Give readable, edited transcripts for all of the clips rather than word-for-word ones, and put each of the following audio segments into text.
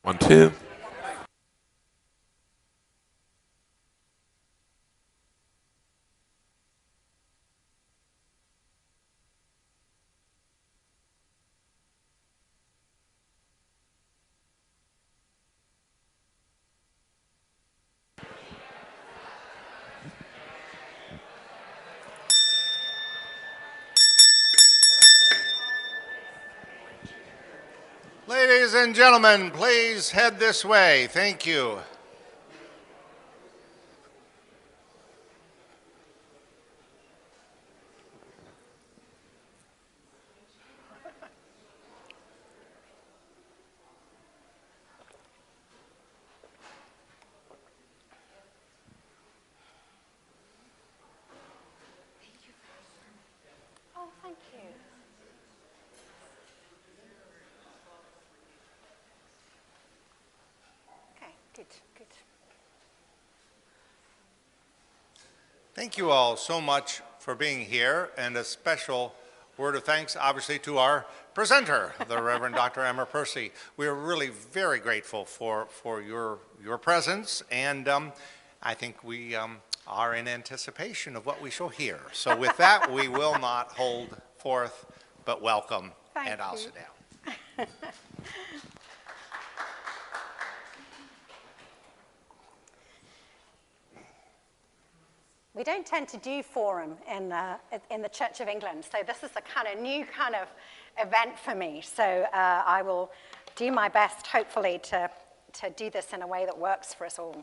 1, 2. Ladies and gentlemen, please head this way. Thank you. Oh, thank you. Okay, good. Thank you all so much for being here, and a special word of thanks, obviously, to our presenter, the Reverend Dr. Emma Percy. We are really very grateful for your presence, and I think we are in anticipation of what we shall hear. So with that, we will not hold forth, but welcome, and I'll sit down. We don't tend to do forum in the Church of England, so this is a kind of new kind of event for me. So I will do my best, hopefully, to do this in a way that works for us all.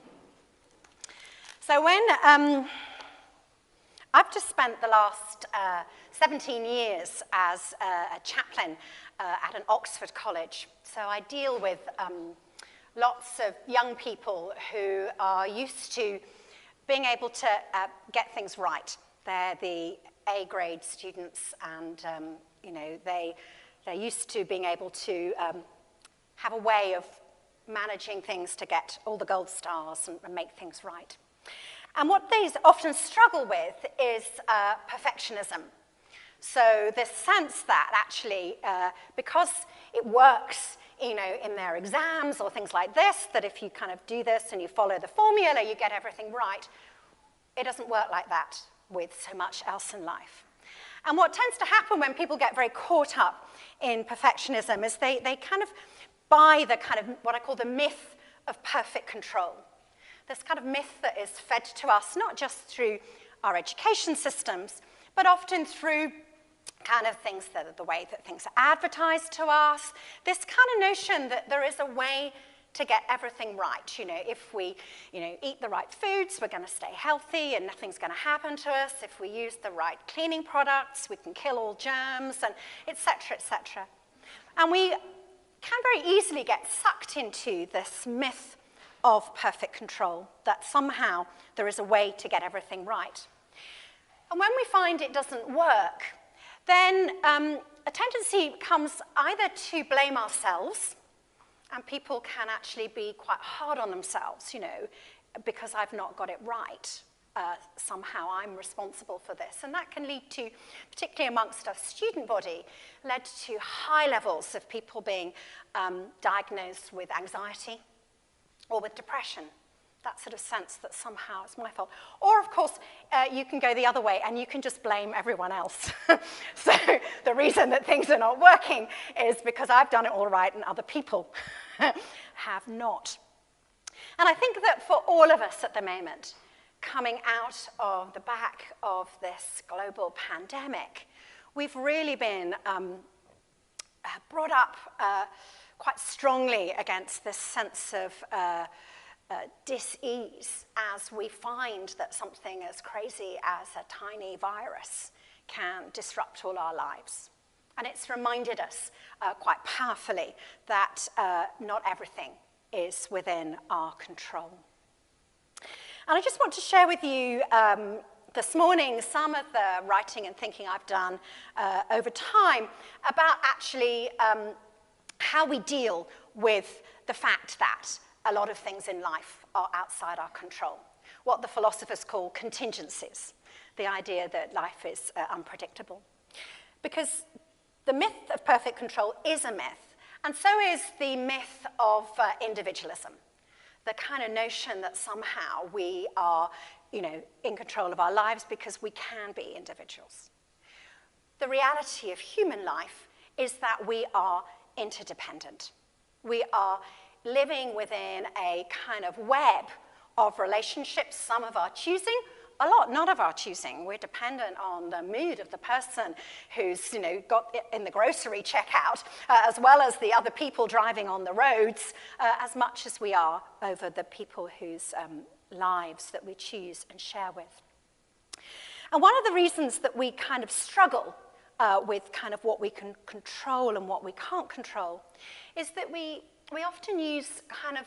So when I've just spent the last 17 years as a chaplain at an Oxford college, so I deal with lots of young people who are used to being able to get things right. They're the A-grade students, and they're used to being able to have a way of managing things to get all the gold stars and make things right. And what they often struggle with is perfectionism. So this sense that actually, because it works, in their exams or things like this, that if you kind of do this and you follow the formula, you get everything right. It doesn't work like that with so much else in life. And what tends to happen when people get very caught up in perfectionism is they kind of buy the kind of what I call the myth of perfect control. This kind of myth that is fed to us not just through our education systems, but often through kind of things that are the way that things are advertised to us, this kind of notion that there is a way to get everything right. If we, eat the right foods, we're going to stay healthy and nothing's going to happen to us. If we use the right cleaning products, we can kill all germs, and et cetera, et cetera. And we can very easily get sucked into this myth of perfect control, that somehow there is a way to get everything right. And when we find it doesn't work, then a tendency comes either to blame ourselves, and people can actually be quite hard on themselves, because I've not got it right. Somehow I'm responsible for this. And that can lead to, particularly amongst our student body, led to high levels of people being diagnosed with anxiety or with depression. That sort of sense that somehow it's my fault. Or, of course, you can go the other way and you can just blame everyone else. So the reason that things are not working is because I've done it all right and other people have not. And I think that for all of us at the moment, coming out of the back of this global pandemic, we've really been brought up quite strongly against this sense of dis-ease as we find that something as crazy as a tiny virus can disrupt all our lives. And it's reminded us quite powerfully that not everything is within our control. And I just want to share with you this morning some of the writing and thinking I've done over time about actually how we deal with the fact that a lot of things in life are outside our control, what the philosophers call contingencies, the idea that life is unpredictable. Because the myth of perfect control is a myth, And so is the myth of individualism, the kind of notion that somehow we are, in control of our lives because we can be individuals. The reality of human life is that we are interdependent. We are living within a kind of web of relationships, some of our choosing, a lot not of our choosing. We're dependent on the mood of the person who's got it in the grocery checkout, as well as the other people driving on the roads, as much as we are over the people whose lives that we choose and share with. And one of the reasons that we kind of struggle with kind of what we can control and what we can't control is that we often use kind of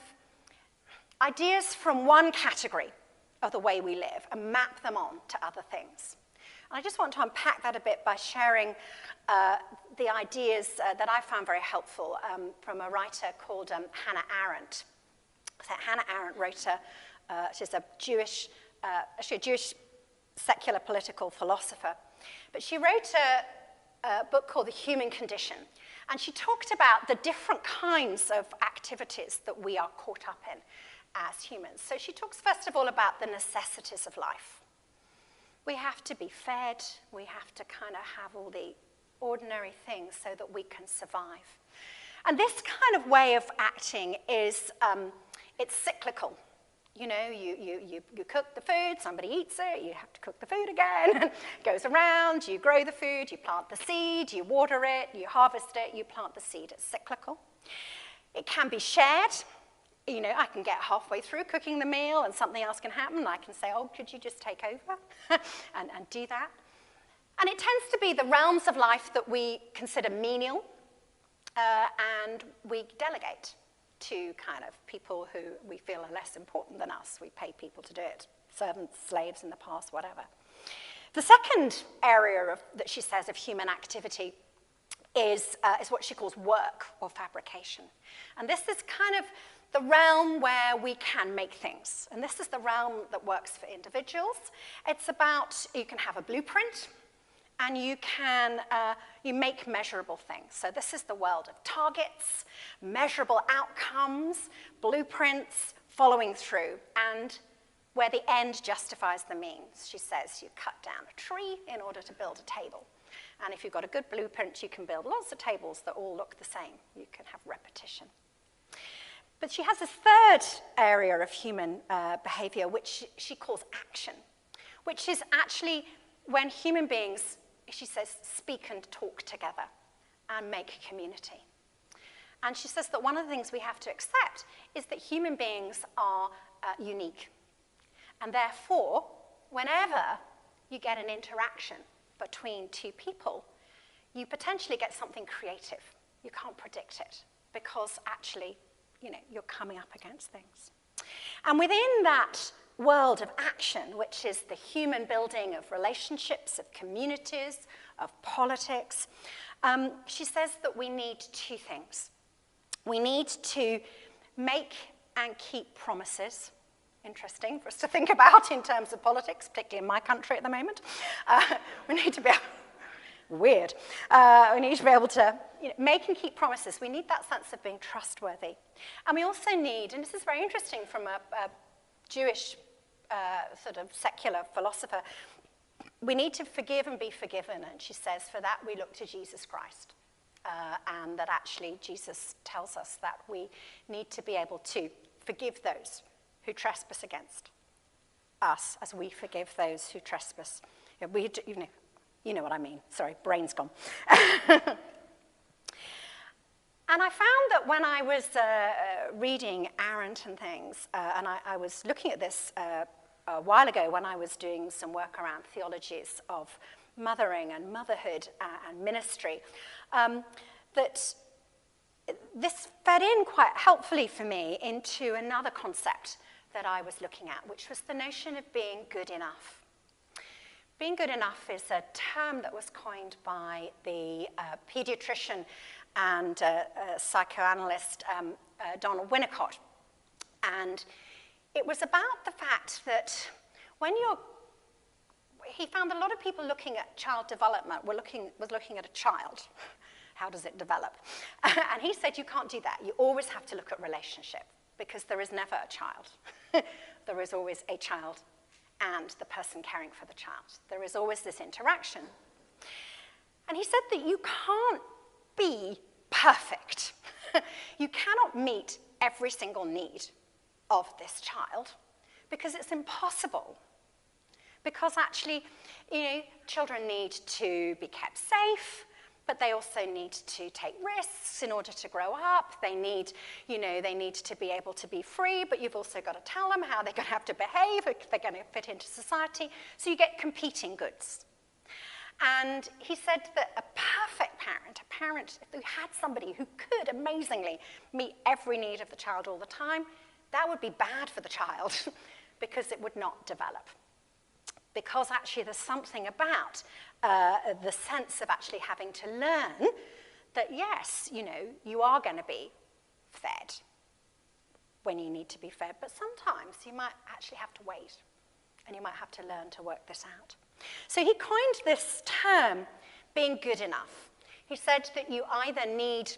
ideas from one category of the way we live and map them on to other things. And I just want to unpack that a bit by sharing the ideas that I found very helpful from a writer called Hannah Arendt. So Hannah Arendt wrote she's a Jewish secular political philosopher, but she wrote a book called The Human Condition, and she talked about the different kinds of activities that we are caught up in as humans. So she talks first of all about the necessities of life. We have to be fed, we have to kind of have all the ordinary things so that we can survive. And this kind of way of acting is, it's cyclical. You cook the food, somebody eats it, you have to cook the food again, it goes around, you grow the food, you plant the seed, you water it, you harvest it, you plant the seed. It's cyclical. It can be shared. I can get halfway through cooking the meal and something else can happen. I can say, oh, could you just take over and do that? And it tends to be the realms of life that we consider menial and we delegate to kind of people who we feel are less important than us. We pay people to do it, servants, slaves in the past, whatever. The second area that she says of human activity is what she calls work or fabrication. And this is kind of the realm where we can make things. And this is the realm that works for individuals. It's about, you can have a blueprint, and you make measurable things. So this is the world of targets, measurable outcomes, blueprints, following through, and where the end justifies the means. She says you cut down a tree in order to build a table. And if you've got a good blueprint, you can build lots of tables that all look the same. You can have repetition. But she has this third area of human behavior, which she calls action, which is actually when human beings, she says, speak and talk together and make a community. And she says that one of the things we have to accept is that human beings are unique. And therefore, whenever you get an interaction between two people, you potentially get something creative. You can't predict it because actually, you're coming up against things. And within that world of action, which is the human building of relationships, of communities, of politics, she says that we need two things. We need to make and keep promises. Interesting for us to think about in terms of politics, particularly in my country at the moment. We need to be weird. We need to be able to make and keep promises. We need that sense of being trustworthy. And we also need, and this is very interesting from a Jewish sort of secular philosopher, we need to forgive and be forgiven. And she says, for that we look to Jesus Christ. And that actually Jesus tells us that we need to be able to forgive those who trespass against us as we forgive those who trespass. You know what I mean. Sorry, brain's gone. And I found that when I was reading Arendt and things, and I was looking at this a while ago when I was doing some work around theologies of mothering and motherhood and ministry, that this fed in quite helpfully for me into another concept that I was looking at, which was the notion of being good enough. Being good enough is a term that was coined by the pediatrician and psychoanalyst Donald Winnicott. And it was about the fact that he found a lot of people looking at child development was looking at a child How does it develop? And he said, you can't do that. You always have to look at relationship, because there is never a child. There is always a child and the person caring for the child. There is always this interaction. And he said that you can't be perfect. You cannot meet every single need of this child, because it's impossible. Because actually, children need to be kept safe, but they also need to take risks in order to grow up. They need, they need to be able to be free, but you've also got to tell them how they're going to have to behave if they're going to fit into society. So you get competing goods. And he said that a perfect parent, a parent who had somebody who could amazingly meet every need of the child all the time, that would be bad for the child because it would not develop. Because actually there's something about the sense of actually having to learn that, yes, you are going to be fed when you need to be fed, but sometimes you might actually have to wait, and you might have to learn to work this out. So he coined this term, being good enough. He said that you either need,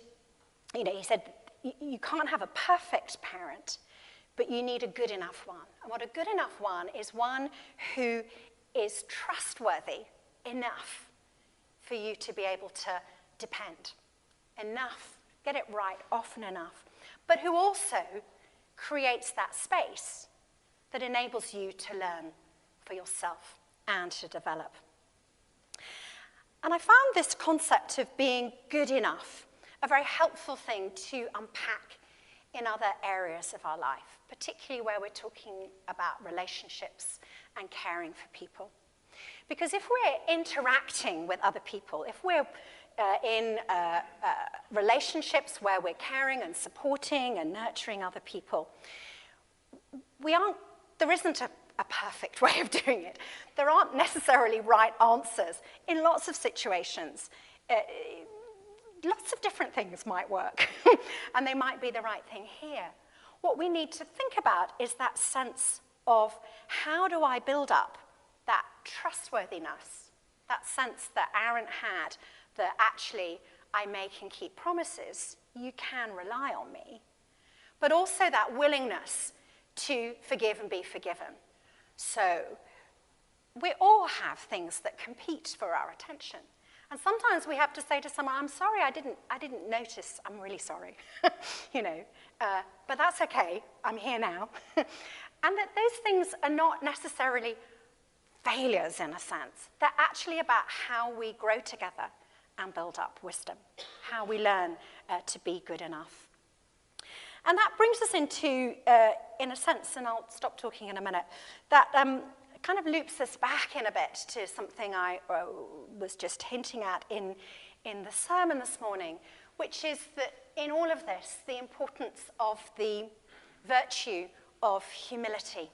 he said you can't have a perfect parent, but you need a good enough one. And what a good enough one is one who is trustworthy enough for you to be able to depend. Enough, get it right often enough, but who also creates that space that enables you to learn for yourself and to develop. And I found this concept of being good enough a very helpful thing to unpack in other areas of our life, particularly where we're talking about relationships and caring for people. Because if we're interacting with other people, if we're in relationships where we're caring and supporting and nurturing other people, there isn't a perfect way of doing it. There aren't necessarily right answers. In lots of situations, lots of different things might work, and they might be the right thing here. What we need to think about is that sense of, how do I build up that trustworthiness, that sense that Aaron had, that actually I make and keep promises, you can rely on me, but also that willingness to forgive and be forgiven. So we all have things that compete for our attention. And sometimes we have to say to someone, I'm sorry, I didn't notice, I'm really sorry, but that's okay, I'm here now. And that those things are not necessarily failures in a sense. They're actually about how we grow together and build up wisdom, how we learn to be good enough. And that brings us into, in a sense, and I'll stop talking in a minute, that kind of loops us back in a bit to something I was just hinting at in the sermon this morning, which is that in all of this, the importance of the virtue of humility.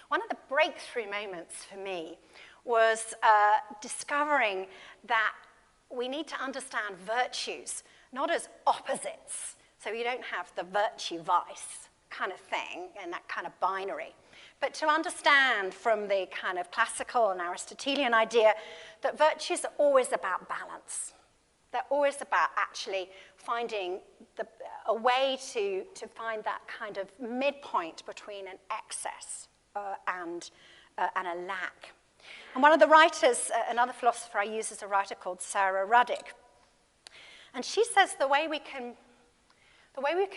One of the breakthrough moments for me was discovering that we need to understand virtues not as opposites. So you don't have the virtue-vice kind of thing and that kind of binary, but to understand from the kind of classical and Aristotelian idea that virtues are always about balance. They're always about actually finding a way to find that kind of midpoint between an excess and a lack. And one of the writers, another philosopher I use as a writer called Sarah Ruddick, and she says the way we can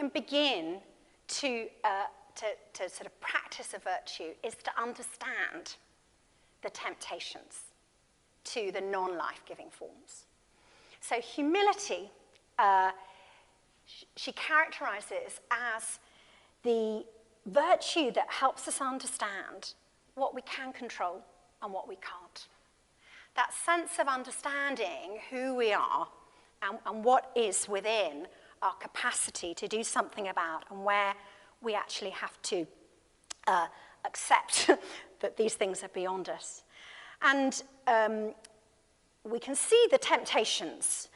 begin to sort of practice a virtue is to understand the temptations to the non-life-giving forms. So humility, she characterizes as the virtue that helps us understand what we can control and what we can't. That sense of understanding who we are and what is within our capacity to do something about, and where we actually have to accept that these things are beyond us. And we can see the temptations.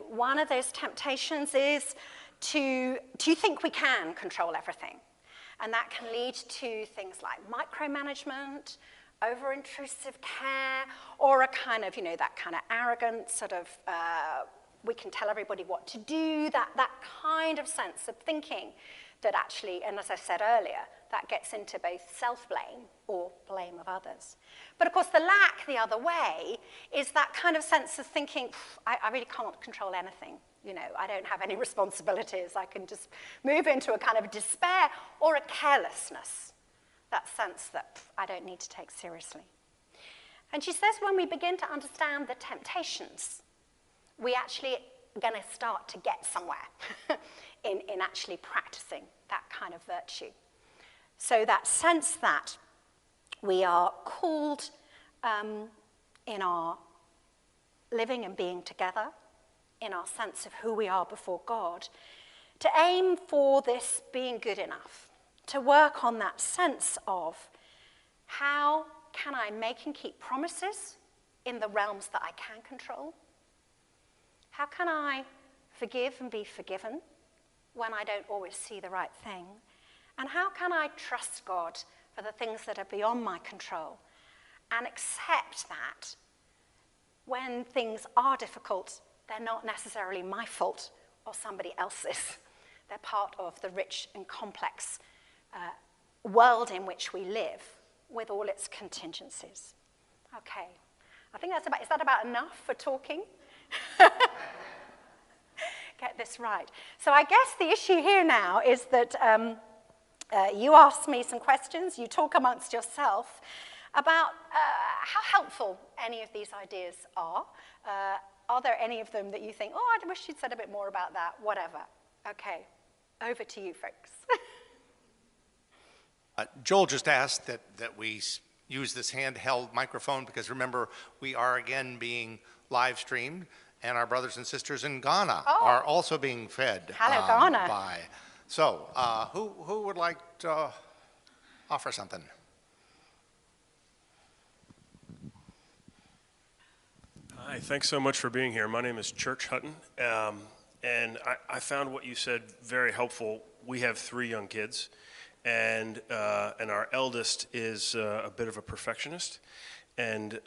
One of those temptations is to think we can control everything. And that can lead to things like micromanagement, over-intrusive care, or a kind of, that kind of arrogant sort of we can tell everybody what to do, that kind of sense of thinking that actually, and as I said earlier, that gets into both self-blame or blame of others. But of course, the lack the other way is that kind of sense of thinking, I really can't control anything. You know, I don't have any responsibilities. I can just move into a kind of despair or a carelessness, that sense that I don't need to take seriously. And she says when we begin to understand the temptations, we actually are going to start to get somewhere in actually practicing that kind of virtue. So that sense that we are called in our living and being together, in our sense of who we are before God, to aim for this being good enough, to work on that sense of how can I make and keep promises in the realms that I can control? How can I forgive and be forgiven when I don't always see the right thing? And how can I trust God for the things that are beyond my control and accept that when things are difficult, they're not necessarily my fault or somebody else's. They're part of the rich and complex world in which we live with all its contingencies. Okay, I think that's is that about enough for talking? Get this right. So I guess the issue here now is that you asked me some questions, you talk amongst yourself about how helpful any of these ideas are. Are there any of them that you think, oh, I wish you'd said a bit more about that, whatever? Okay, over to you folks. Joel just asked that we use this handheld microphone because remember, we are again being live streamed and our brothers and sisters in Ghana are also being fed. Hello, Ghana. So, who would like to offer something? Hi, thanks so much for being here. My name is Church Hutton, and I found what you said very helpful. We have 3 young kids, and our eldest is a bit of a perfectionist, and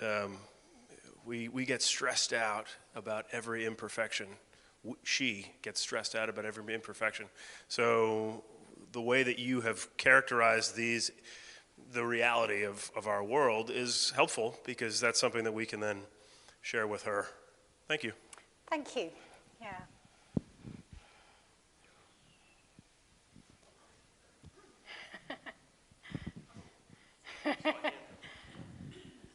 we get stressed out about every imperfection. She gets stressed out about every imperfection. So the way that you have characterized the reality of our world is helpful because that's something that we can then share with her. Thank you. Thank you. Yeah.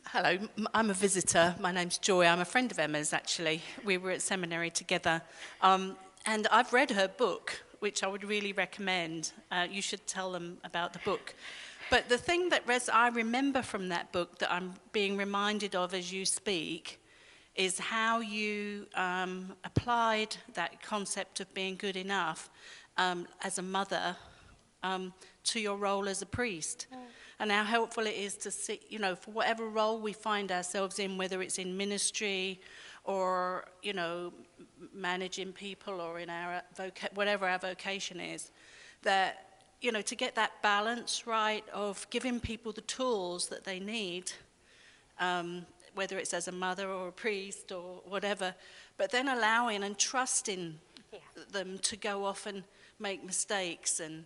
Hello, I'm a visitor. My name's Joy. I'm a friend of Emma's, actually. We were at seminary together. And I've read her book, which I would really recommend. You should tell them about the book. But the thing that I remember from that book that I'm being reminded of as you speak is how you applied that concept of being good enough as a mother to your role as a priest. And how helpful it is to see, you know, for whatever role we find ourselves in, whether it's in ministry or, you know, managing people or in our whatever our vocation is, that, you know, to get that balance right of giving people the tools that they need, whether it's as a mother or a priest or whatever, but then allowing and trusting them to go off and make mistakes and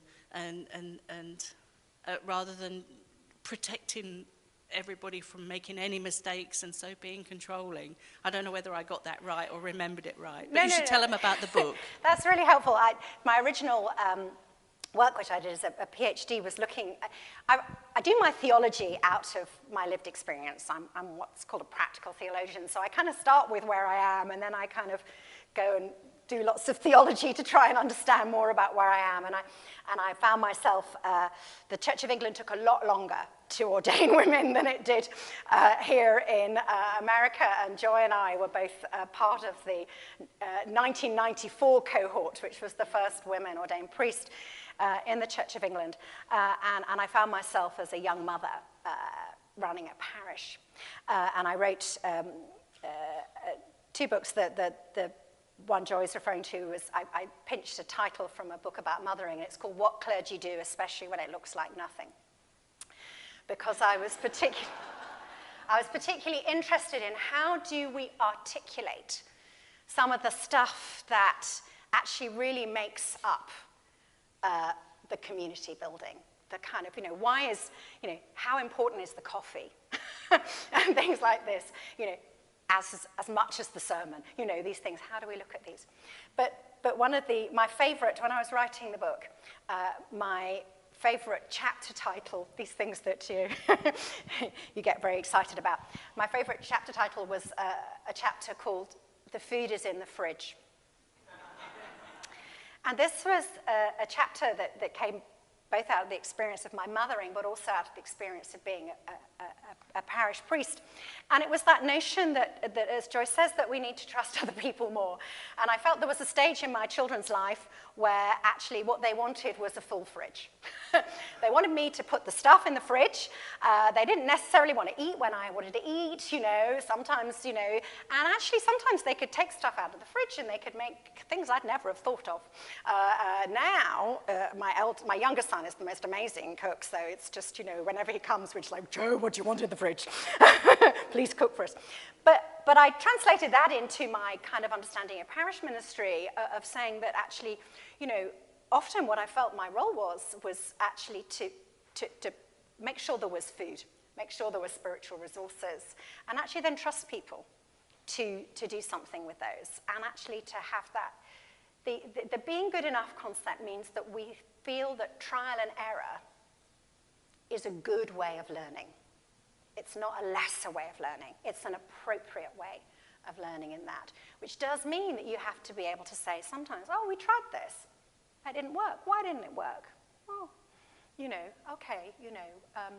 rather than protecting everybody from making any mistakes and so being controlling. I don't know whether I got that right or remembered it right, but you should tell them about the book. That's really helpful. My original work, which I did as a PhD, was looking, I do my theology out of my lived experience. I'm what's called a practical theologian, so I kind of start with where I am, and then I kind of go and do lots of theology to try and understand more about where I am. And I found myself, the Church of England took a lot longer to ordain women than it did here in America. And Joy and I were both part of the 1994 cohort, which was the first women ordained priest in the Church of England. And I found myself as a young mother running a parish. And I wrote 2 books. The one Joy's referring to was, I pinched a title from a book about mothering, and it's called What Clergy Do, Especially When It Looks Like Nothing. Because I was particularly interested in how do we articulate some of the stuff that actually really makes up the community building. The kind of, why is, how important is the coffee? And things like this, as much as the sermon, these things, how do we look at these? But one of my favorite, when I was writing the book, my favorite chapter title, these things that you get very excited about. My favorite chapter title was a chapter called "The Food is in the Fridge." And this was a chapter that came both out of the experience of my mothering, but also out of the experience of being a parish priest. And it was that notion that, as Joyce says, that we need to trust other people more. And I felt there was a stage in my children's life where actually what they wanted was a full fridge. They wanted me to put the stuff in the fridge. They didn't necessarily want to eat when I wanted to eat, sometimes, and actually sometimes they could take stuff out of the fridge and they could make things I'd never have thought of. Now, my younger son is the most amazing cook, so it's just, whenever he comes, we're just like, Joe, what do you want in the fridge? Please cook for us. But I translated that into my kind of understanding of parish ministry, of saying that actually, often what I felt my role was actually to make sure there was food, make sure there were spiritual resources, and actually then trust people to do something with those, and actually to have that. The being good enough concept means that we feel that trial and error is a good way of learning. It's not a lesser way of learning. It's an appropriate way of learning in that, which does mean that you have to be able to say sometimes, oh, we tried this. That didn't work. Why didn't it work? Well, okay, I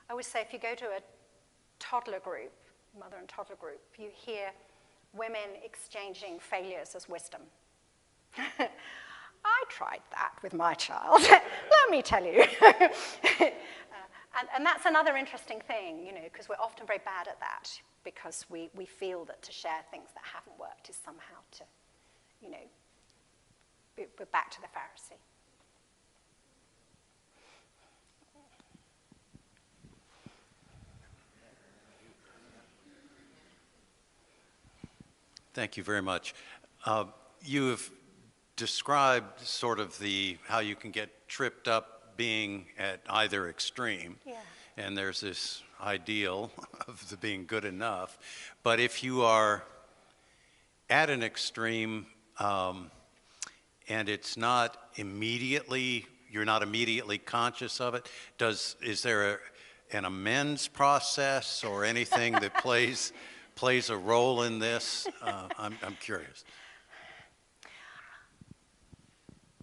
always say if you go to a toddler group, mother and toddler group, you hear women exchanging failures as wisdom. I tried that with my child, let me tell you. And that's another interesting thing, because we're often very bad at that, because we feel that to share things that haven't worked is somehow to, we're back to the Pharisee. Thank you very much. You have described sort of how you can get tripped up being at either extreme. Yeah. And there's this ideal of the being good enough. But if you are at an extreme and it's not immediately, you're not immediately conscious of it, is there an amends process or anything that plays a role in this? I'm curious.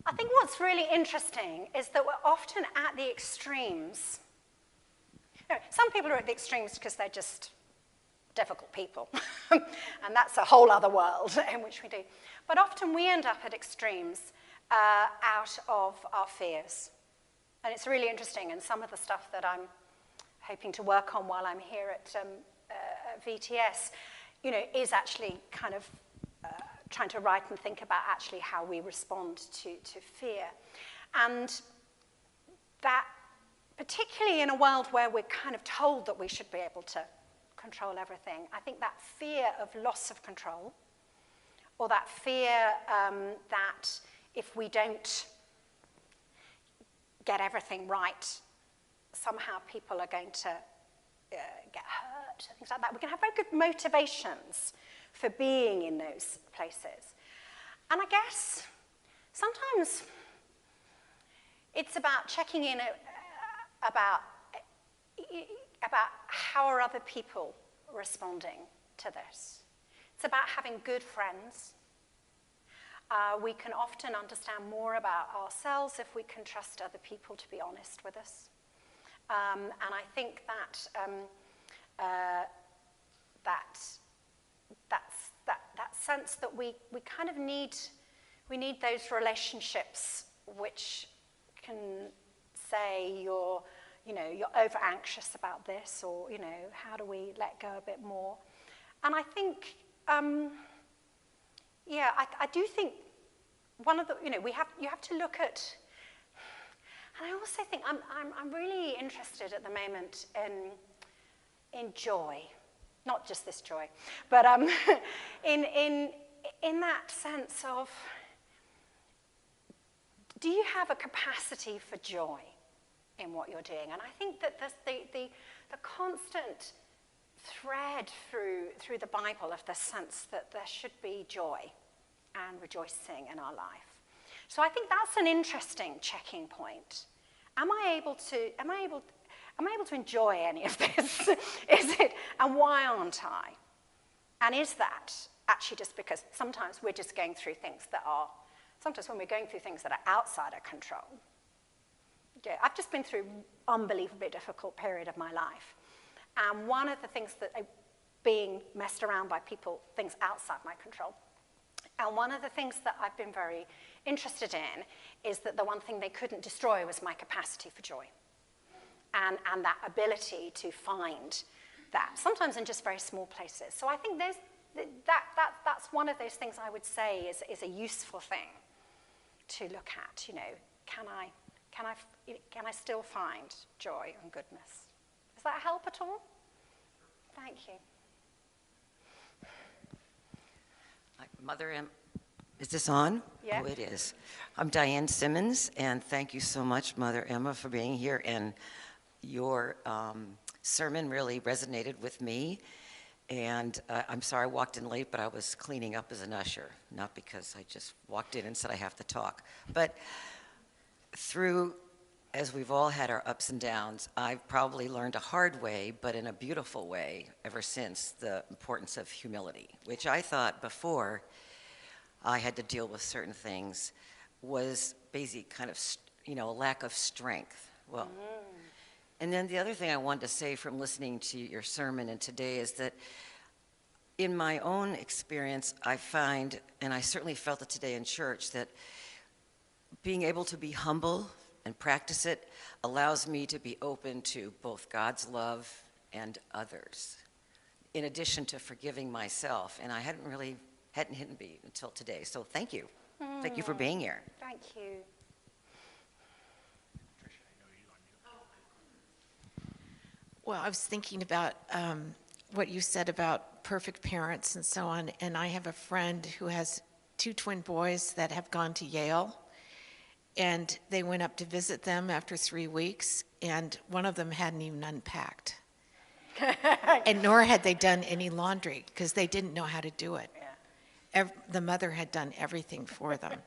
I think what's really interesting is that we're often at the extremes. Some people are at the extremes because they're just difficult people. And that's a whole other world in which we do. But often we end up at extremes out of our fears. And it's really interesting. And some of the stuff that I'm hoping to work on while I'm here at VTS, is actually kind of trying to write and think about actually how we respond to fear. And that, particularly in a world where we're kind of told that we should be able to control everything, I think that fear of loss of control, or that fear that if we don't get everything right, somehow people are going to get hurt, things like that. We can have very good motivations for being in those places. And I guess sometimes it's about checking in about how are other people responding to this. It's about having good friends. We can often understand more about ourselves if we can trust other people to be honest with us. And I think that that sense that we kind of need those relationships which can say you're over anxious about this, or how do we let go a bit more? And I think I do think one of the you have to look at, and I also think I'm really interested at the moment in joy. Not just this joy, but in in that sense of, do you have a capacity for joy in what you're doing? And I think that the constant thread through the Bible of the sense that there should be joy and rejoicing in our life. So I think that's an interesting checking point. Am I able to enjoy any of this? Is it? And why aren't I? And is that actually just because sometimes we're just going through things that are, sometimes when we're going through things that are outside our control. Yeah, I've just been through an unbelievably difficult period of my life. And one of the things that being messed around by people, things outside my control. And one of the things that I've been very interested in is that the one thing they couldn't destroy was my capacity for joy. And that ability to find that, sometimes in just very small places. So I think that's one of those things I would say is a useful thing to look at. You know, can I still find joy and goodness? Does that help at all? Thank you. Mother M. Is this on? Yeah. Oh, it is. I'm Diane Simmons, and thank you so much, Mother Emma, for being here. And your sermon really resonated with me. And I'm sorry I walked in late, but I was cleaning up as an usher, not because I just walked in and said I have to talk. But through, as we've all had our ups and downs, I've probably learned a hard way, but in a beautiful way ever since, the importance of humility, which I thought before I had to deal with certain things was basically kind of, you know, a lack of strength. Well, and then the other thing I wanted to say from listening to your sermon and today is that in my own experience, I find, and I certainly felt it today in church, that being able to be humble and practice it allows me to be open to both God's love and others, in addition to forgiving myself. And I hadn't hit me until today. So thank you. Thank you for being here. Thank you. Well, I was thinking about what you said about perfect parents and so on, and I have a friend who has 2 twin boys that have gone to Yale, and they went up to visit them after 3 weeks, and one of them hadn't even unpacked. And nor had they done any laundry, because they didn't know how to do it. The mother had done everything for them.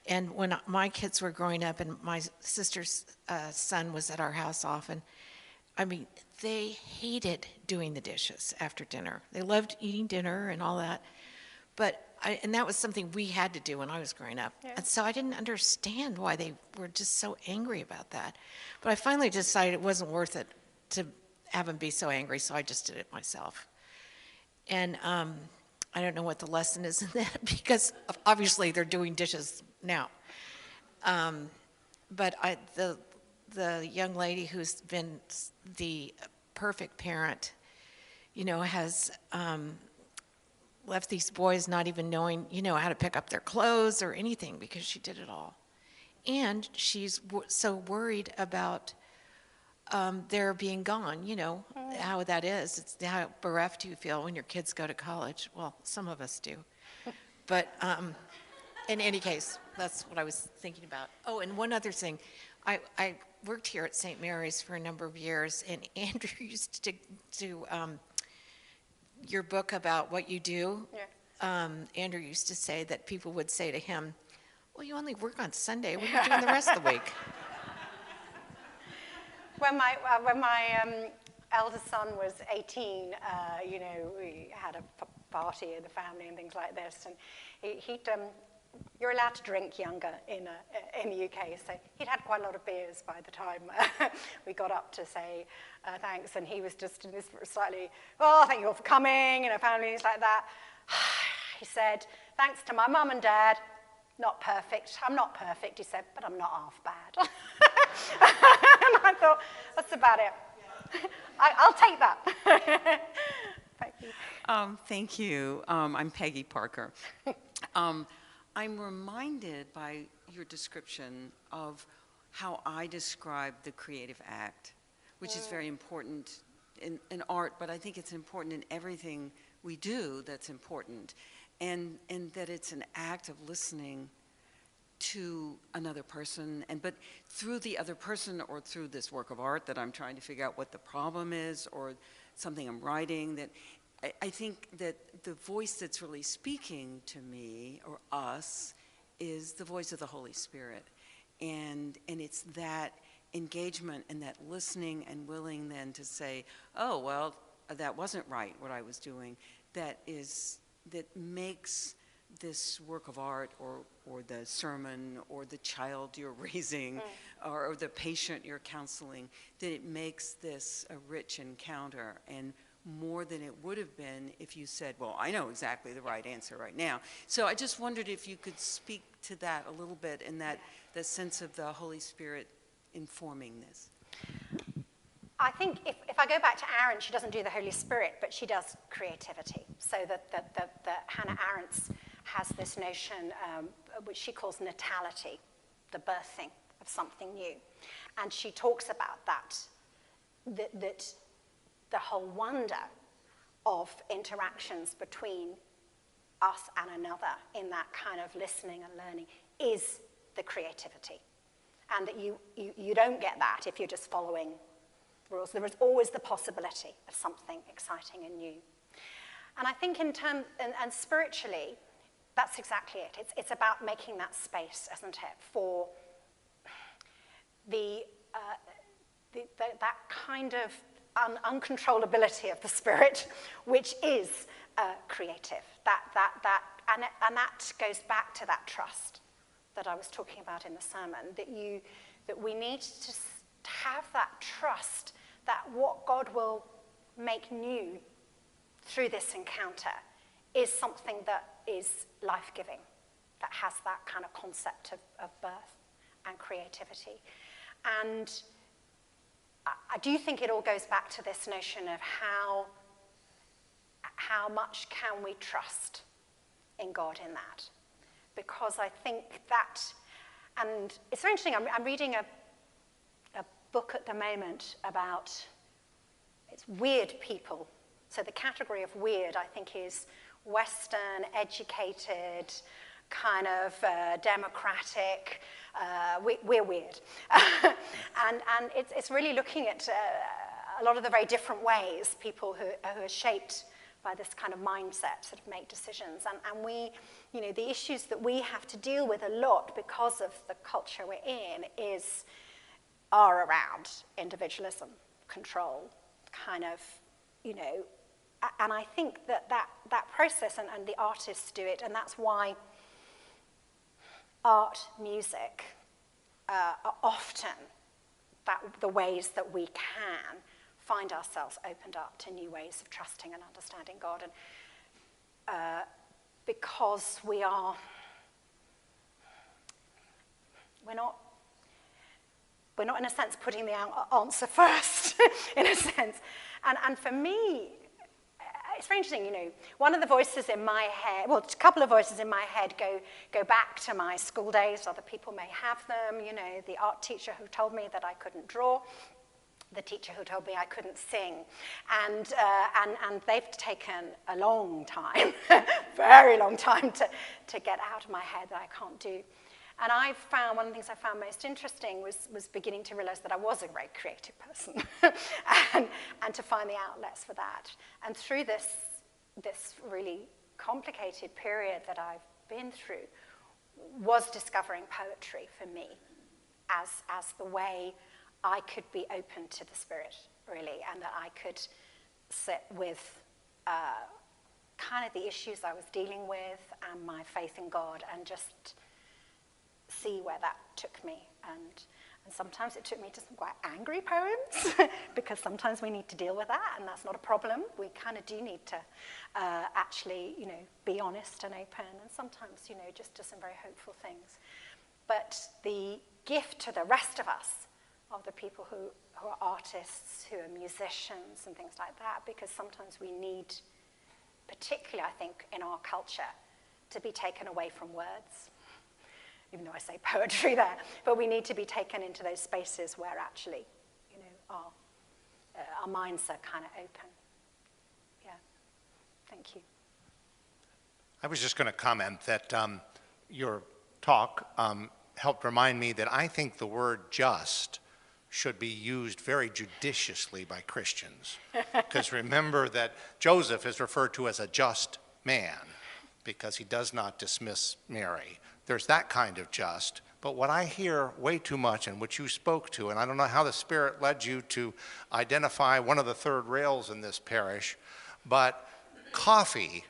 And when my kids were growing up, and my sister's son was at our house often, I mean, they hated doing the dishes after dinner. They loved eating dinner and all that. And that was something we had to do when I was growing up. Yeah. And so I didn't understand why they were just so angry about that. But I finally decided it wasn't worth it to have them be so angry, so I just did it myself. And I don't know what the lesson is in that, because obviously they're doing dishes now. But the young lady who's been the perfect parent, you know, has left these boys not even knowing, you know, how to pick up their clothes or anything, because she did it all. And she's so worried about their being gone, you know, how that is. It's how bereft you feel when your kids go to college. Well, some of us do. But in any case, that's what I was thinking about. Oh, and one other thing. I worked here at St. Mary's for a number of years, and Andrew used to do your book about what you do. Yeah. Andrew used to say that people would say to him, well, you only work on Sunday. What are you doing the rest of the week? When my eldest son was 18, you know, we had a party in the family and things like this, and you're allowed to drink younger in the UK, so he'd had quite a lot of beers by the time we got up to say thanks, and he was just in this slightly, oh, thank you all for coming, you know, families like that. He said, thanks to my mum and dad, not perfect. I'm not perfect, he said, but I'm not half bad. And I thought, that's about it. I'll take that. Thank you. Thank you. I'm Peggy Parker. I'm reminded by your description of how I describe the creative act, which is very important in art, but I think it's important in everything we do that's important. and that it's an act of listening to another person, but through the other person or through this work of art that I'm trying to figure out what the problem is, or something I'm writing, that I think that the voice that's really speaking to me or us is the voice of the Holy Spirit. And it's that engagement and that listening and willing then to say, oh, well, that wasn't right, what I was doing, that makes this work of art or the sermon or the child you're raising or the patient you're counseling, that it makes this a rich encounter and more than it would have been if you said, well, I know exactly the right answer right now. So I just wondered if you could speak to that a little bit, and that the sense of the Holy Spirit informing this. I think if I go back to Arendt, she doesn't do the Holy Spirit, but she does creativity. So that Hannah Arendt has this notion, which she calls natality, the birthing of something new. And she talks about that the whole wonder of interactions between us and another in that kind of listening and learning is the creativity. And that you don't get that if you're just following rules. There is always the possibility of something exciting and new. And I think in terms, and spiritually, that's exactly it. It's about making that space, isn't it, for that kind of uncontrollability of the spirit, which is creative. And that goes back to that trust that I was talking about in the sermon, that we need to have that trust that what God will make new through this encounter is something that is life-giving, that has that kind of concept of birth and creativity. And I do think it all goes back to this notion of how much can we trust in God in that? Because I think that, and it's very interesting, I'm reading a book at the moment about, it's weird people. So the category of weird, I think, is Western, educated, kind of democratic. We're weird. and it's really looking at a lot of the very different ways people who are shaped by this kind of mindset sort of make decisions. And we, the issues that we have to deal with a lot because of the culture we're in are around individualism, control, kind of, and I think that process, and the artists do it, and that's why art, music are often the ways that we can find ourselves opened up to new ways of trusting and understanding God. And because we're not in a sense putting the answer first, in a sense. And for me, it's very interesting, one of the voices in my head, well, a couple of voices in my head go back to my school days. Other people may have them, the art teacher who told me that I couldn't draw, the teacher who told me I couldn't sing. And they've taken a long time, very long time to get out of my head that I can't do. And one of the things I found most interesting was beginning to realize that I was a very creative person and to find the outlets for that. And through this really complicated period that I've been through was discovering poetry for me as the way I could be open to the Spirit, really, and that I could sit with kind of the issues I was dealing with and my faith in God and just see where that took me. And sometimes it took me to some quite angry poems because sometimes we need to deal with that, and that's not a problem. We kind of do need to actually, be honest and open, and sometimes, just do some very hopeful things. But the gift to the rest of us, of the people who are artists, who are musicians and things like that, because sometimes we need, particularly I think in our culture, to be taken away from words. Even though I say poetry there, but we need to be taken into those spaces where actually, our minds are kind of open. Yeah, thank you. I was just going to comment that your talk helped remind me that I think the word just should be used very judiciously by Christians. Because remember that Joseph is referred to as a just man because he does not dismiss Mary. There's that kind of just. But what I hear way too much, and which you spoke to, and I don't know how the Spirit led you to identify one of the third rails in this parish, but coffee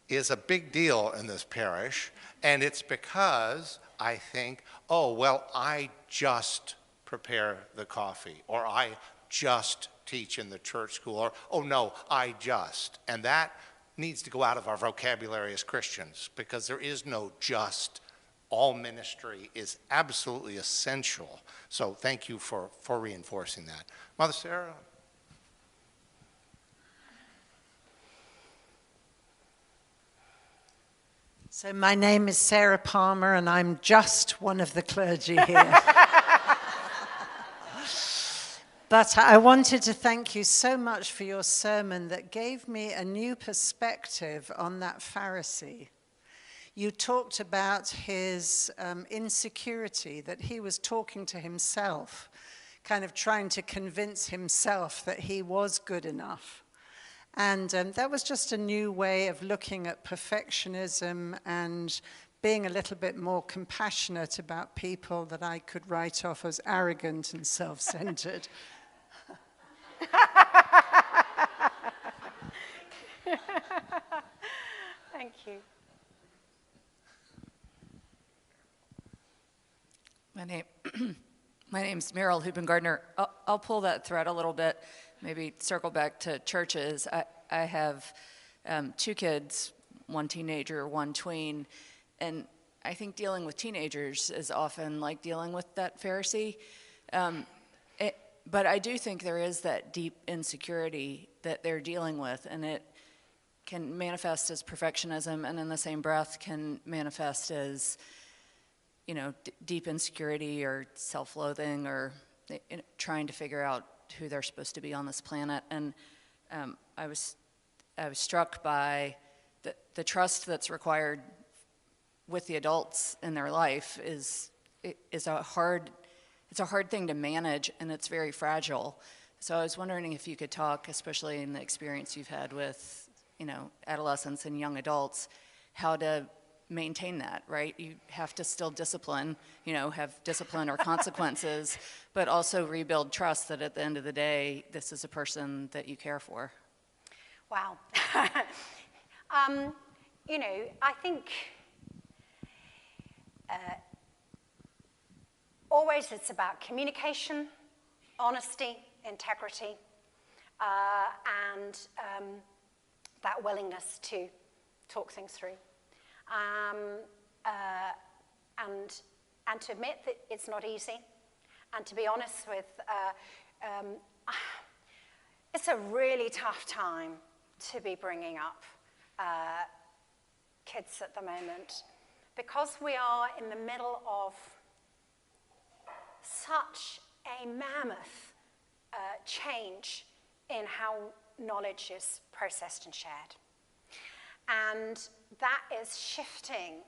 is a big deal in this parish, and it's because I think, oh, well, I just prepare the coffee, or I just teach in the church school, or, oh, no, I just. And that needs to go out of our vocabulary as Christians, because there is no just. All ministry is absolutely essential. So thank you for reinforcing that. Mother Sarah? So my name is Sarah Palmer, and I'm just one of the clergy here. But I wanted to thank you so much for your sermon that gave me a new perspective on that Pharisee. You talked about his insecurity, that he was talking to himself, kind of trying to convince himself that he was good enough. And that was just a new way of looking at perfectionism and being a little bit more compassionate about people that I could write off as arrogant and self-centered. Thank you. My name's Meryl Huben-Gardner. I'll pull that thread a little bit, maybe circle back to churches. I have 2 kids, one teenager, one tween, and I think dealing with teenagers is often like dealing with that Pharisee. But I do think there is that deep insecurity that they're dealing with, and it can manifest as perfectionism, and in the same breath can manifest as, you know, deep insecurity or self-loathing or trying to figure out who they're supposed to be on this planet. And I was struck by the trust that's required with the adults in their life is a hard thing to manage, and it's very fragile. So I was wondering if you could talk, especially in the experience you've had with, you know, adolescents and young adults, how to maintain that, right? You have to still discipline, you know, have discipline or consequences, but also rebuild trust that at the end of the day, this is a person that you care for. Wow. You know, I think always it's about communication, honesty, integrity, and that willingness to talk things through. And to admit that it's not easy, and to be honest with, it's a really tough time to be bringing up kids at the moment, because we are in the middle of such a mammoth change in how knowledge is processed and shared. And that is shifting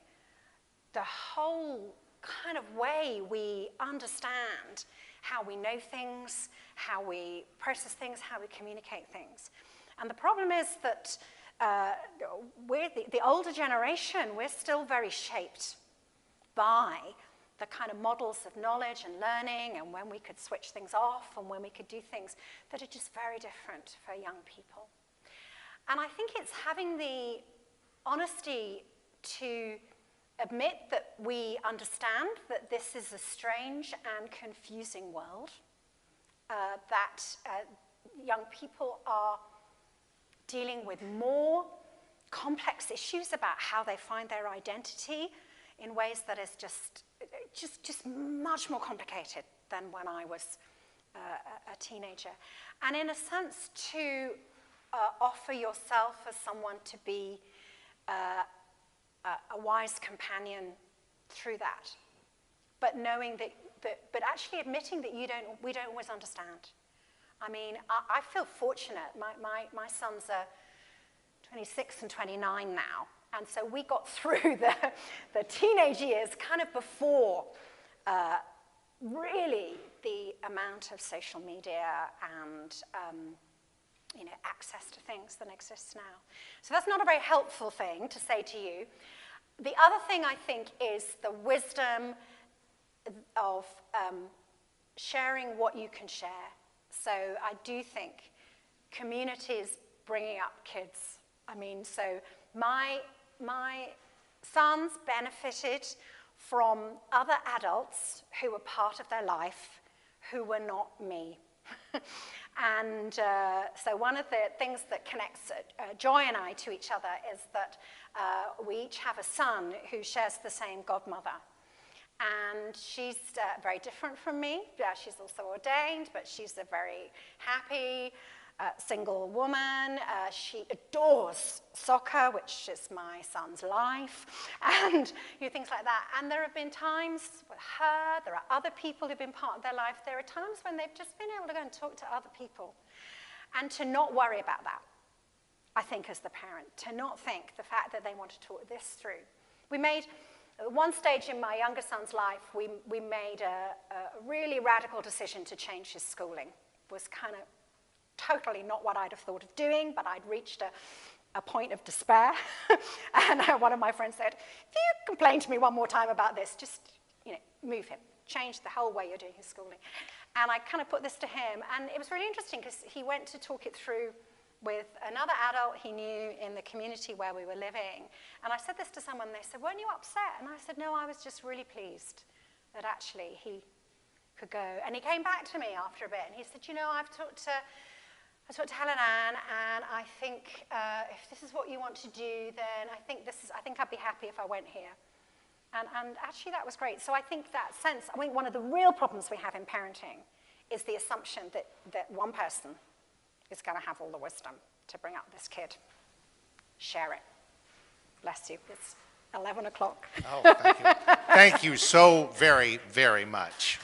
the whole kind of way we understand how we know things, how we process things, how we communicate things. And the problem is that we're the older generation, we're still very shaped by the kind of models of knowledge and learning, and when we could switch things off and when we could do things that are just very different for young people. And I think it's having the honesty to admit that we understand that this is a strange and confusing world, that young people are dealing with more complex issues about how they find their identity in ways that is just much more complicated than when I was a teenager. And in a sense, to offer yourself as someone to be a wise companion through that, but knowing but actually admitting that we don't always understand. I mean, I feel fortunate. My sons are 26 and 29 now, And so we got through the teenage years kind of before really the amount of social media and access to things that exists now. So that's not a very helpful thing to say to you. The other thing I think is the wisdom of sharing what you can share. So I do think communities bringing up kids. I mean, so my sons benefited from other adults who were part of their life who were not me. And so one of the things that connects Joy and I to each other is that we each have a son who shares the same godmother. And she's very different from me. She's also ordained, but she's a very happy, single woman. She adores soccer, which is my son's life, and things like that. And there have been times with her, there are other people who've been part of their life. There are times when they've just been able to go and talk to other people and to not worry about that, I think, as the parent, to not think the fact that they want to talk this through. We made, at one stage in my younger son's life, we made a really radical decision to change his schooling. It was kind of totally not what I'd have thought of doing, but I'd reached a point of despair. And one of my friends said, if you complain to me one more time about this, just move him. Change the whole way you're doing his schooling. And I kind of put this to him, and it was really interesting because he went to talk it through with another adult he knew in the community where we were living. And I said this to someone, and they said, weren't you upset? And I said, no, I was just really pleased that actually he could go. And he came back to me after a bit, and he said, I've talked to Helen Ann, and I think if this is what you want to do, then I think I'd be happy if I went here. And actually that was great. So I think that sense, I think one of the real problems we have in parenting is the assumption that one person is going to have all the wisdom to bring up this kid. Share it. Bless you. It's 11 o'clock. Oh, thank you. Thank you so very, very much.